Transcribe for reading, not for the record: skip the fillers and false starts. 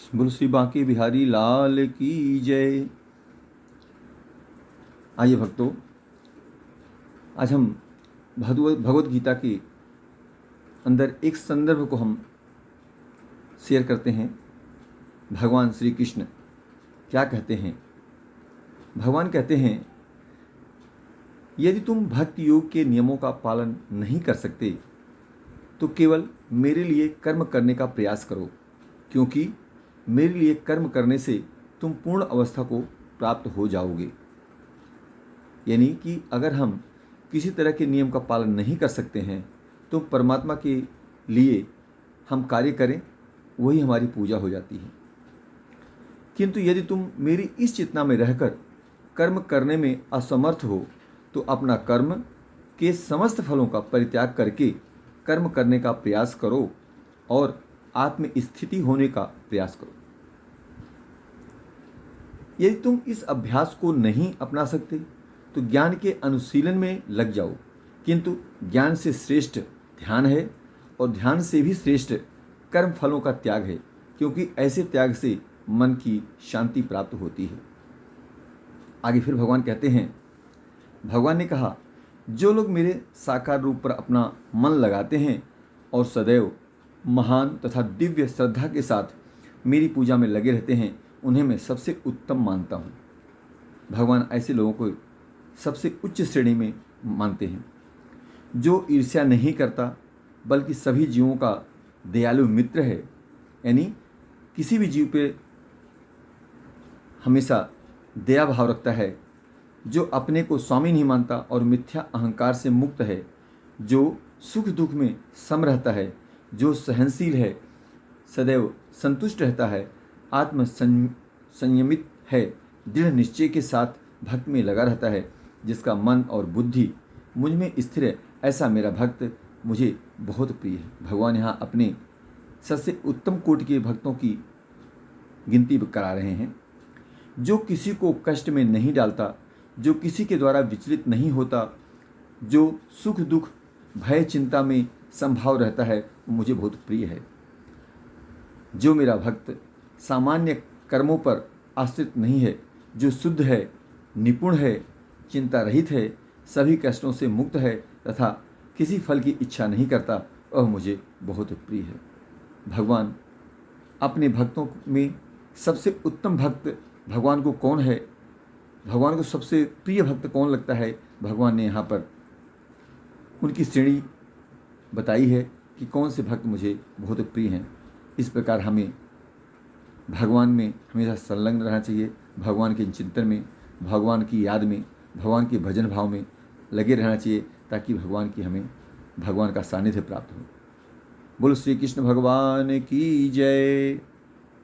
बोलो श्री बांके बिहारी लाल की जय। आइए भक्तों, आज हम भगवत गीता के अंदर एक संदर्भ को हम शेयर करते हैं। भगवान श्री कृष्ण क्या कहते हैं? भगवान कहते हैं, यदि तुम भक्ति योग के नियमों का पालन नहीं कर सकते तो केवल मेरे लिए कर्म करने का प्रयास करो, क्योंकि मेरे लिए कर्म करने से तुम पूर्ण अवस्था को प्राप्त हो जाओगे। यानी कि अगर हम किसी तरह के नियम का पालन नहीं कर सकते हैं तो परमात्मा के लिए हम कार्य करें, वही हमारी पूजा हो जाती है। किंतु यदि तुम मेरी इस चेतना में रहकर कर्म करने में असमर्थ हो तो अपना कर्म के समस्त फलों का परित्याग करके कर्म करने का प्रयास करो और आत्म स्थिति होने का प्रयास करो। यदि तुम इस अभ्यास को नहीं अपना सकते तो ज्ञान के अनुशीलन में लग जाओ, किंतु ज्ञान से श्रेष्ठ ध्यान है और ध्यान से भी श्रेष्ठ कर्म फलों का त्याग है, क्योंकि ऐसे त्याग से मन की शांति प्राप्त होती है। आगे फिर भगवान कहते हैं, भगवान ने कहा, जो लोग मेरे साकार रूप पर अपना मन लगाते हैं और सदैव महान तथा दिव्य श्रद्धा के साथ मेरी पूजा में लगे रहते हैं, उन्हें मैं सबसे उत्तम मानता हूँ। भगवान ऐसे लोगों को सबसे उच्च श्रेणी में मानते हैं, जो ईर्ष्या नहीं करता बल्कि सभी जीवों का दयालु मित्र है। यानी किसी भी जीव पे हमेशा दया भाव रखता है, जो अपने को स्वामी नहीं मानता और मिथ्या अहंकार से मुक्त है, जो सुख दुख में सम रहता है, जो सहनशील है, सदैव संतुष्ट रहता है, आत्म संयमित है, दृढ़ निश्चय के साथ भक्ति में लगा रहता है, जिसका मन और बुद्धि मुझ में स्थिर है, ऐसा मेरा भक्त मुझे बहुत प्रिय है। भगवान यहाँ अपने सबसे उत्तम कोटि के भक्तों की गिनती करा रहे हैं। जो किसी को कष्ट में नहीं डालता, जो किसी के द्वारा विचलित नहीं होता, जो सुख दुख भय चिंता में संभाव रहता है, वो मुझे बहुत प्रिय है। जो मेरा भक्त सामान्य कर्मों पर आश्रित नहीं है, जो शुद्ध है, निपुण है, चिंता रहित है, सभी कष्टों से मुक्त है तथा किसी फल की इच्छा नहीं करता, वह मुझे बहुत प्रिय है। भगवान अपने भक्तों में सबसे उत्तम भक्त भगवान को कौन है, भगवान को सबसे प्रिय भक्त कौन लगता है, भगवान ने यहाँ पर उनकी श्रेणी बताई है कि कौन से भक्त मुझे बहुत प्रिय हैं। इस प्रकार हमें भगवान में हमेशा संलग्न रहना चाहिए, भगवान के चिंतन में, भगवान की याद में, भगवान के भजन भाव में लगे रहना चाहिए, ताकि भगवान का सानिध्य प्राप्त हो। बोलो श्री कृष्ण भगवान की जय।